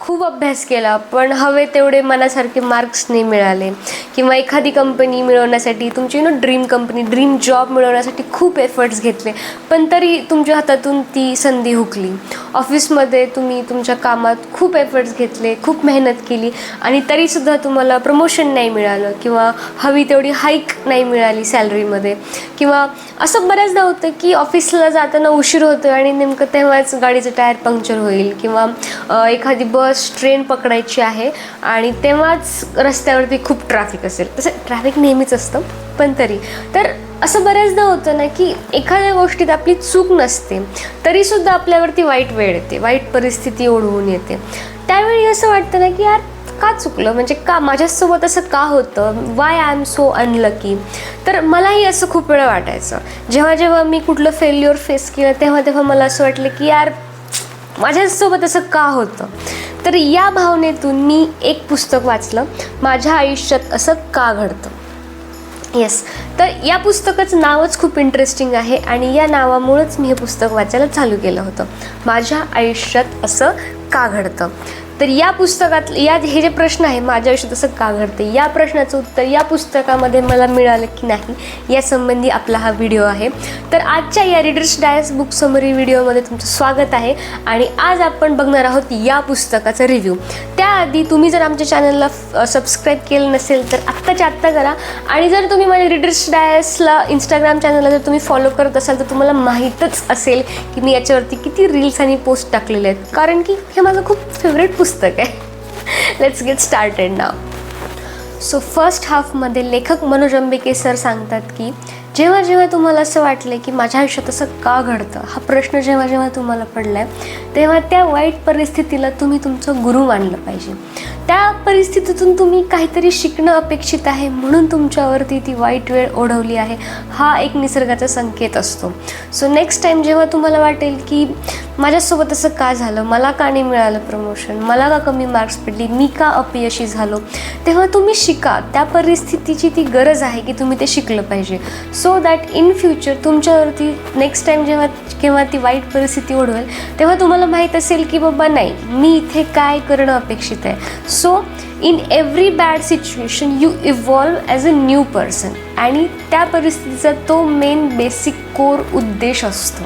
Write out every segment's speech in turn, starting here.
खूप अभ्यास केला पण हवे तेवढे मनासारखे मार्क्स नाही मिळाले, किंवा एखादी कंपनी मिळवण्यासाठी तुमची ड्रीम कंपनी, ड्रीम जॉब मिळवण्यासाठी खूप एफर्ट्स घेतले पण तरी तुमच्या हातातून ती संधी हुकली. ऑफिसमध्ये तुम्ही तुमच्या कामात खूप एफर्ट्स घेतले, खूप मेहनत केली आणि तरीसुद्धा तुम्हाला प्रमोशन नाही मिळालं, किंवा हवी तेवढी हाईक नाही मिळाली सॅलरीमध्ये, किंवा असं बऱ्याचदा होतं की ऑफिसला जाताना उशीर होतो आणि नेमकं तेव्हाच गाडीचं टायर पंक्चर होईल, किंवा एखादी बस ट्रेन पकडायची आहे आणि तेव्हाच रस्त्यावरती खूप ट्रॅफिक असेल. तसं ट्रॅफिक नेहमीच असतं पण तरी तर असं बऱ्याचदा होतं ना की एखाद्या गोष्टीत आपली चूक नसते तरीसुद्धा आपल्यावरती वाईट वेळ येते, वाईट परिस्थिती ओढवून येते. त्यावेळी असं वाटतं ना की यार का चुकलं, म्हणजे का माझ्यासोबत असं का होतं, Y I am so unlucky. तर मलाही असं खूप वेळा वाटायचं. जेव्हा जेव्हा मी कुठलं फेल्युअर फेस केलं तेव्हा मला असं वाटलं की यार माझ्यासोबत असं का होतं. तर या भावनेतून मी एक पुस्तक वाचलं, माझ्या आयुष्यात असं का घडतं. येस, तर या पुस्तकाचं नावच खूप इंटरेस्टिंग आहे आणि या नावामुळंच मी हे पुस्तक वाचायला चालू केलं होतं, माझ्या आयुष्यात असं का घडतं. तर या पुस्तकात हे जे प्रश्न आहे, माझ्या आयुष्यात असं का घडते, या प्रश्नाचं उत्तर या पुस्तकामध्ये मला मिळालं की नाही यासंबंधी आपला हा व्हिडिओ आहे. तर आजच्या या रीडर्स डायस बुक समरी व्हिडिओमध्ये तुमचं स्वागत आहे आणि आज आपण बघणार आहोत या पुस्तकाचा रिव्ह्यू. त्याआधी तुम्ही जर आमच्या चॅनलला सबस्क्राईब केलं नसेल तर आत्ताच्या आत्ता करा, आणि जर तुम्ही माझ्या रीडर्स डायसला इंस्टाग्राम चॅनलला जर तुम्ही फॉलो करत असाल तर तुम्हाला माहीतच असेल की मी याच्यावरती किती रील्स आणि पोस्ट टाकलेले आहेत, कारण की हे माझं खूप फेवरेट पुस्तक आहे. लेट्स गेट स्टार्टेड नाव. सो फर्स्ट हाफमध्ये लेखक मनोज अंबिके सर सांगतात की जेव्हा जेव्हा तुम्हाला असं वाटलं की माझ्या आयुष्यात असं का घडतं, हा प्रश्न जेव्हा जेव्हा तुम्हाला पडला आहे तेव्हा त्या वाईट परिस्थितीला तुम्ही तुमचं गुरु मानलं पाहिजे. त्या परिस्थितीतून तुम्ही काहीतरी शिकणं अपेक्षित आहे म्हणून तुमच्यावरती ती वाईट वेळ ओढवली आहे, हा एक निसर्गाचा संकेत असतो. सो नेक्स्ट टाईम जेव्हा तुम्हाला वाटेल की माझ्यासोबत असं का झालं, मला का नाही मिळालं प्रमोशन, मला का कमी मार्क्स पडली, मी का अपयशी झालो, तेव्हा तुम्ही शिका. त्या परिस्थितीची ती गरज आहे की तुम्ही ते शिकलं पाहिजे, सो दॅट इन फ्युचर तुमच्यावरती नेक्स्ट टाईम जेव्हा ती वाईट परिस्थिती ओढवेल तेव्हा तुम्हाला माहीत असेल की बाबा नाही, मी इथे काय करणं अपेक्षित आहे. So in every bad situation you evolve as a new person, आणि त्या परिस्थितीचा तो मेन बेसिक कोर उद्देश असतो.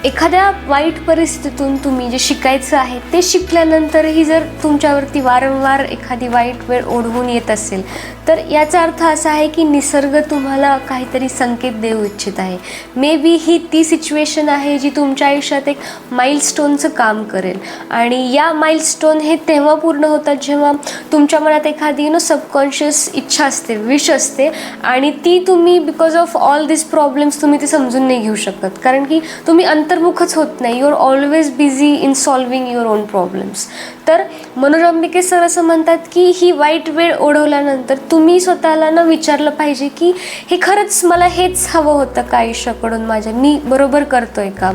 एखाद्या वाईट परिस्थितीतून तुम्ही जे शिकायचं आहे ते शिकल्यानंतरही जर तुमच्यावरती वारंवार एखादी वाईट वेळ ओढवून येत असेल तर याचा अर्थ असा आहे की निसर्ग तुम्हाला काहीतरी संकेत देऊ इच्छित आहे. मे बी ही ती सिच्युएशन आहे जी तुमच्या आयुष्यात एक माइलस्टोनचं काम करेल, आणि या माइलस्टोन हे तेव्हा पूर्ण होतात जेव्हा तुमच्या मनात एखादी सबकॉन्शियस इच्छा असते, विश असते, आणि ती तुम्ही because of all this problems तुम्ही ती समजून नाही घेऊ शकत, कारण की तुम्ही अंतर्मुखच होत नाही. You are always busy in solving your own problems. तर मनोज अंबिके सर असं म्हणतात की ही वाईट वेळ ओढवल्यानंतर तुम्ही स्वतःला विचारलं पाहिजे की हे खरंच मला हेच हवं होतं का आयुष्याकडून, माझ्या मी बरोबर करतोय का.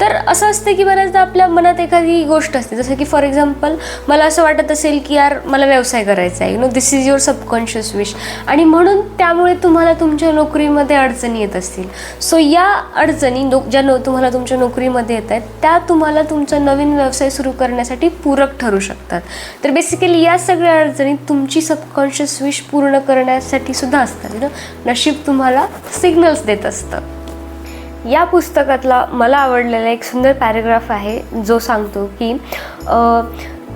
तर असं असतं की बऱ्याचदा आपल्या मनात एखादी गोष्ट असते, जसं की फॉर एक्झाम्पल मला असं वाटत असेल की यार मला व्यवसाय करायचा आहे, दिस इज युअर सबकॉन्शियस विश, आणि म्हणून त्यामुळे तुम्हाला तुमच्या नोकरीमध्ये अडचणी येत असतील. सो या अडचणी ज्या तुम्हाला तुमच्या नोकरीमध्ये येत आहेत त्या तुम्हाला तुमचा नवीन व्यवसाय सुरू करण्यासाठी पूरक ठरू शकतात. तर बेसिकली या सगळ्या अडचणी तुमची सबकॉन्शियस विश पूर्ण करण्यासाठी सुद्धा असतात. नशीब तुम्हाला सिग्नल्स देत असतं. या पुस्तकातला मला आवडलेला एक सुंदर पॅराग्राफ आहे जो सांगतो की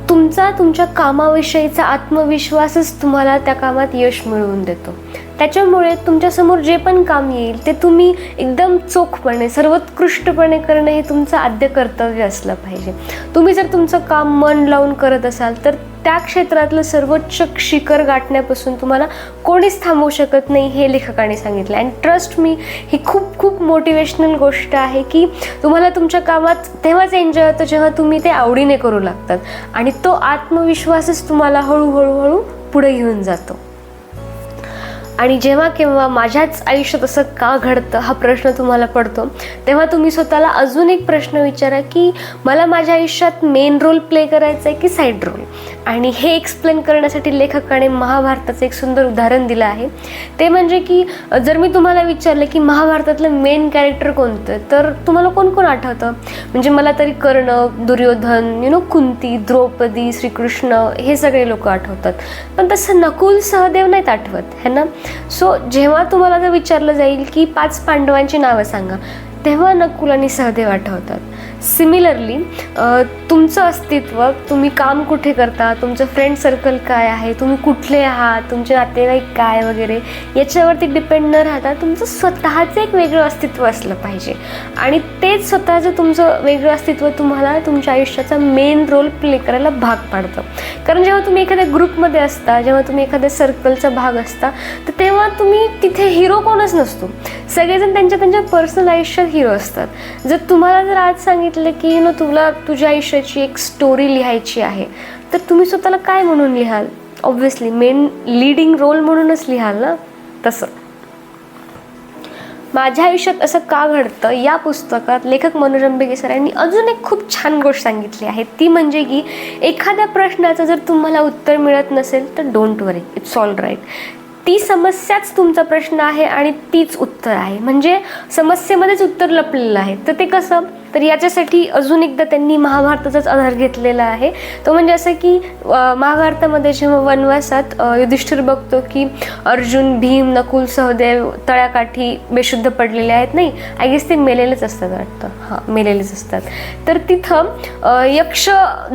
तुमच्या कामाविषयीचा आत्मविश्वासच तुम्हाला त्या कामात यश मिळवून देतो. त्याच्यामुळे तुमच्यासमोर जे पण काम येईल ते तुम्ही एकदम चोखपणे, सर्वोत्कृष्टपणे करणं हे तुमचं आद्य कर्तव्य असलं पाहिजे. तुम्ही जर तुमचं काम मन लावून करत असाल तर त्या क्षेत्रातलं सर्वोच्च शिखर गाठण्यापासून तुम्हाला कोणीच थांबवू शकत नाही, हे लेखकाने सांगितलं. अँड ट्रस्ट मी, ही खूप खूप मोटिवेशनल गोष्ट आहे की तुम्हाला तुमच्या कामात तेव्हाच एन्जॉय होतं जेव्हा तुम्ही ते आवडीने करू लागतात, आणि तो आत्मविश्वासच तुम्हाला हळूहळू पुढे घेऊन जातो. आणि जेव्हा केव्हा माझ्याच आयुष्यात असं का घडतं हा प्रश्न तुम्हाला पडतो, तेव्हा तुम्ही स्वतःला अजून एक प्रश्न विचारा की मला माझ्या आयुष्यात मेन रोल प्ले करायचा आहे की साईड रोल. आणि हे एक्सप्लेन करण्यासाठी लेखकाने महाभारताचं एक सुंदर उदाहरण दिलं आहे. ते म्हणजे की जर मी तुम्हाला विचारलं की महाभारतातलं मेन कॅरेक्टर कोणतं, तर तुम्हाला कोण कोण आठवतं? म्हणजे मला तरी कर्ण, दुर्योधन, कुंती, द्रौपदी, श्रीकृष्ण हे सगळे लोक आठवतात. पण तसं नकुल, सहदेव नाहीत आठवत, है ना. सो जेव्हा तुम्हाला जर विचारलं जाईल की 5 पांडवांची नावं सांगा, तेव्हा नकुल आणि सहदेव आठवतात. सिमिलरली तुमचं अस्तित्व, तुम्ही काम कुठे करता, तुमचं फ्रेंड सर्कल काय आहे, तुम्ही कुठले आहात, तुमचे नातेवाईक काय वगैरे, याच्यावरती डिपेंड न राहता तुमचं स्वतःचं एक वेगळं अस्तित्व असलं पाहिजे. आणि तेच स्वतःचं तुमचं वेगळं अस्तित्व तुम्हाला तुमच्या आयुष्याचा मेन रोल प्ले करायला भाग पाडतं. कारण जेव्हा तुम्ही एखाद्या ग्रुपमध्ये असता, जेव्हा तुम्ही एखाद्या सर्कलचा भाग असता, तर तेव्हा तुम्ही तिथे हिरो कोणच नसतो. सगळेजण त्यांच्या पर्सनल आयुष्यात हिरो असतात. जर तुम्हाला जर आज सांगितलं की तुला तुझ्या आयुष्याची एक स्टोरी लिहायची आहे, तर तुम्ही स्वतःला काय म्हणून लिहाल? ऑब्व्हियसली मेन लीडिंग रोल म्हणूनच लिहाल ना. तसं माझ्या आयुष्यात असं का घडतं या पुस्तकात लेखक मनोज आंबेगे सर यांनी अजून एक खूप छान गोष्ट सांगितली आहे. ती म्हणजे की एखाद्या प्रश्नाचं जर तुम्हाला उत्तर मिळत नसेल तर don't worry, it's all right. ती समस्याच तुमचा प्रश्न आहे आणि तीच उत्तर आहे. म्हणजे समस्येमध्येच उत्तर लपलेलं आहे. तर ते कसं? तर याच्यासाठी अजून एकदा त्यांनी महाभारताचाच आधार घेतलेला आहे. तो म्हणजे असं की महाभारतामध्ये जेव्हा वनवासात युधिष्ठिर बघतो की अर्जुन, भीम, नकुल, सहदेव तळ्याकाठी बेशुद्ध पडलेले आहेत. नाही, आय गेस ते मेलेलेच असतात वाटतं. हां, मेलेलेच असतात. तर तिथं यक्ष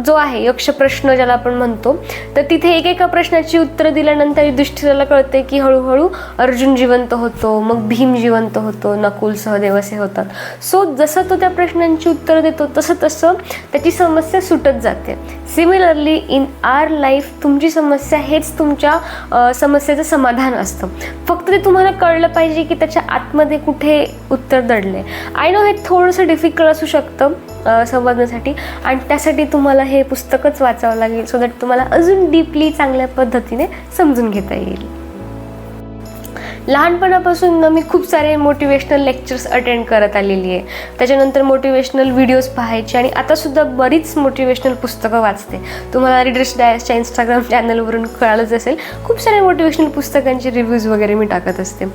जो आहे, यक्ष प्रश्न ज्याला आपण म्हणतो, तर तिथे एकेका प्रश्नाची उत्तरं दिल्यानंतर युधिष्ठिराला कळते की हळूहळू अर्जुन जिवंत होतो, मग भीम जिवंत होतो, नकुल, सहदेव असे होतात. सो जसं तो त्या प्रश्नांची उत्तर देतो तसं तसं त्याची समस्या सुटत जाते. सिमिलरली इन आवर लाईफ तुमची समस्या हेच तुमच्या समस्येचं समाधान असतं. फक्त ते तुम्हाला कळलं पाहिजे की त्याच्या आतमध्ये कुठे उत्तर दडले. आय नो हे थोडंसं डिफिकल्ट असू शकतं समजण्यासाठी, आणि त्यासाठी तुम्हाला हे पुस्तकच वाचावं लागेल सो दॅट तुम्हाला अजून डीपली चांगल्या पद्धतीने समजून घेता येईल. लहानपणापासून मी खूप सारे मोटिवेशनल लेक्चर्स अटेंड करत आलेली आहे. त्याच्यानंतर मोटिवेशनल व्हिडिओज पाहायचे आणि आतासुद्धा बरीच मोटिवेशनल पुस्तकं वाचते. तुम्हाला रीडर्स डायसच्या इंस्टाग्राम चॅनलवरून कळालंच असेल, खूप सारे मोटिवेशनल पुस्तकांचे रिव्ह्यूज वगैरे मी टाकत असते.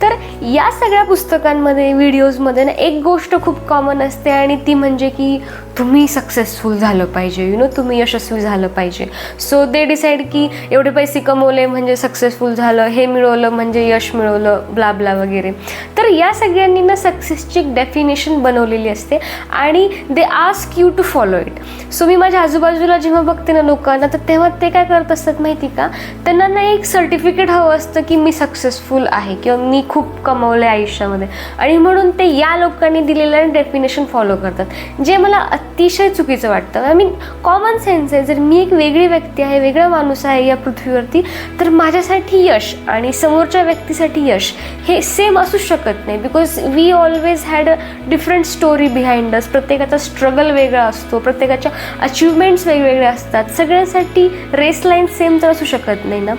तर या सगळ्या पुस्तकांमध्ये, व्हिडिओजमध्ये ना एक गोष्ट खूप कॉमन असते आणि ती म्हणजे की तुम्ही सक्सेसफुल झालं पाहिजे, तुम्ही यशस्वी झालं पाहिजे. सो दे डिसाईड की एवढे पैसे कमवले म्हणजे सक्सेसफुल झालं, हे मिळवलं म्हणजे यश मिळवलं, ब्ला ब्ला वगैरे. तर या सगळ्यांनी ना सक्सेसची एक डेफिनेशन बनवलेली असते आणि they ask you to follow it. So मी माझ्या आजूबाजूला जेव्हा बघते ना लोकांना, तर तेव्हा ते काय करत असतात माहिती का? त्यांना ना एक सर्टिफिकेट हवं असतं की मी सक्सेसफुल आहे किंवा मी खूप कमवलं आहे आयुष्यामध्ये, आणि म्हणून ते या लोकांनी दिलेलं डेफिनेशन फॉलो करतात, जे मला अतिशय चुकीचं वाटतं. आय मीन कॉमन सेन्स आहे. जर मी एक वेगळी व्यक्ती आहे, वेगळा माणूस आहे या पृथ्वीवरती, तर माझ्यासाठी यश आणि समोरच्या व्यक्तीसाठी यश हे सेम असू शकत नाही. Because we always had a different story behind us. प्रत्येकाचा स्ट्रगल वेगळा असतो, प्रत्येकाच्या अचिव्हमेंट्स वेगवेगळ्या असतात. सगळ्यांसाठी रेस लाईन सेम तर असू शकत नाही ना.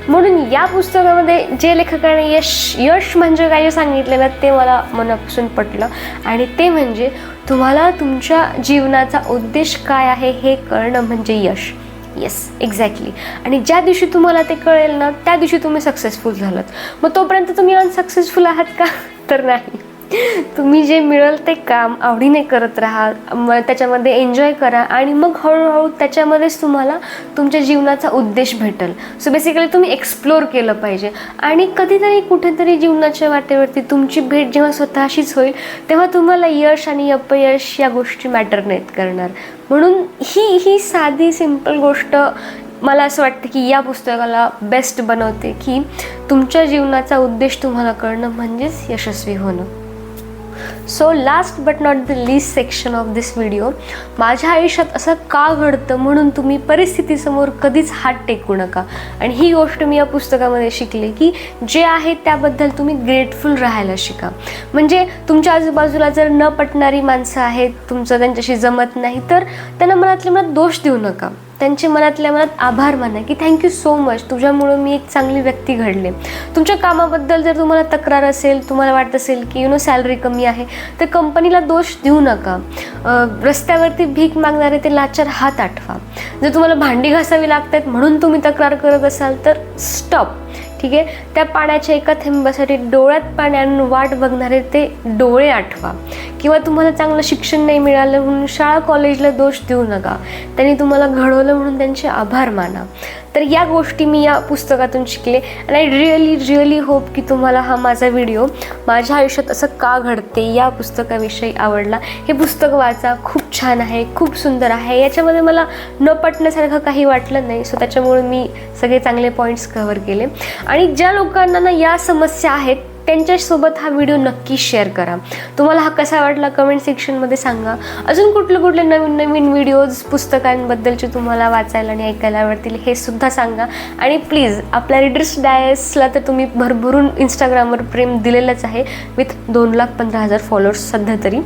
म्हणून या पुस्तकामध्ये जे लेखकाने यश म्हणजे काय सांगितलं ना, ते मला मनापासून पटलं. आणि ते म्हणजे तुम्हाला तुमच्या जीवनाचा उद्देश काय आहे हे कळणं म्हणजे यश. Yes, exactly. आणि ज्या दिवशी तुम्हाला ते कळेल ना, त्या दिवशी तुम्ही सक्सेसफुल झालात. मग तोपर्यंत तुम्ही अनसक्सेसफुल आहात का? तर नाही. तुम्ही जे मिळेल ते काम आवडीने करत राहा, मग त्याच्यामध्ये एन्जॉय करा आणि मग हळूहळू त्याच्यामध्येच तुम्हाला तुमच्या जीवनाचा उद्देश भेटेल. सो बेसिकली तुम्ही एक्सप्लोर केलं पाहिजे. आणि कधीतरी कुठेतरी जीवनाच्या वाटेवरती तुमची भेट जेव्हा स्वतःशीच होईल, तेव्हा तुम्हाला यश आणि अपयश या गोष्टी मॅटर नाहीत करणार. म्हणून ही साधी सिम्पल गोष्ट मला असं वाटतं की या पुस्तकाला बेस्ट बनवते, की तुमच्या जीवनाचा उद्देश तुम्हाला कळणं म्हणजेच यशस्वी होणं. So last but not the least section of this video, माझ्या आयुष्यात असं का घडतं म्हणून तुम्ही परिस्थितीसमोर कधीच हात टेकू नका. आणि ही गोष्ट मी या पुस्तकामध्ये शिकले की जे आहे त्याबद्दल तुम्ही ग्रेटफुल राहायला शिका. म्हणजे तुमच्या आजूबाजूला जर न पटणारी माणसं आहेत, तुमचं त्यांच्याशी जमत नाही, तर त्यांना मनातल्या मनात दोष देऊ नका. त्यांचे मनातल्या मनात आभार माना की थँक्यू सो मच, तुझ्यामुळं मी एक चांगली व्यक्ती घडले. तुमच्या कामाबद्दल जर तुम्हाला तक्रार असेल, तुम्हाला वाटत असेल की सॅलरी कमी आहे, तर कंपनीला दोष देऊ नका. रस्त्यावरती भीक मागणारे ते लाचार हात आठवा. जर तुम्हाला भांडी घासावी लागतात म्हणून तुम्ही तक्रार करत असाल तर स्टॉप. ठीक आहे, त्या पाण्याच्या एका थेंबासाठी डोळ्यात पाणी आणून वाट बघणारे ते डोळे आठवा. किंवा तुम्हाला चांगलं शिक्षण नाही मिळालं म्हणून शाळा कॉलेजला दोष देऊ नका. त्यांनी तुम्हाला घडवलं म्हणून त्यांचे आभार माना. तर या गोष्टी मी या पुस्तकातून शिकले. अँड आय रिअली होप की तुम्हाला हा माझा व्हिडिओ माझ्या आयुष्यात असं का घडते या पुस्तकाविषयी आवडला. हे पुस्तक वाचा, खूप छान आहे, खूप सुंदर आहे. याच्यामध्ये मला न पटण्यासारखं काही वाटलं नाही. सो त्याच्यामुळे मी सगळे चांगले पॉईंट्स कव्हर केले. आणि ज्या लोकांना ना या समस्या आहेत त्यांच्यासोबत हा व्हिडिओ नक्की शेअर करा. तुम्हाला हा कसा वाटला कमेंट सेक्शनमध्ये सांगा. अजून कुठले नवीन व्हिडिओज पुस्तकांबद्दलचे तुम्हाला वाचायला आणि ऐकायला आवडतील हे सुद्धा सांगा. आणि प्लीज आपल्या रीडर्स डायसला तर तुम्ही भरभरून इंस्टाग्रामवर प्रेम दिलेलंच आहे विथ 2,15,000 फॉलोअर्स सध्या तरी.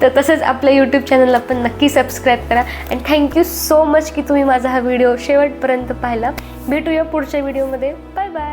तर तसंच आपल्या यूट्यूब चॅनलला पण नक्की सबस्क्राईब करा. अँड थँक्यू सो मच की तुम्ही माझा हा व्हिडिओ शेवटपर्यंत पाहिला. भेटूया पुढच्या व्हिडिओमध्ये. Bye bye.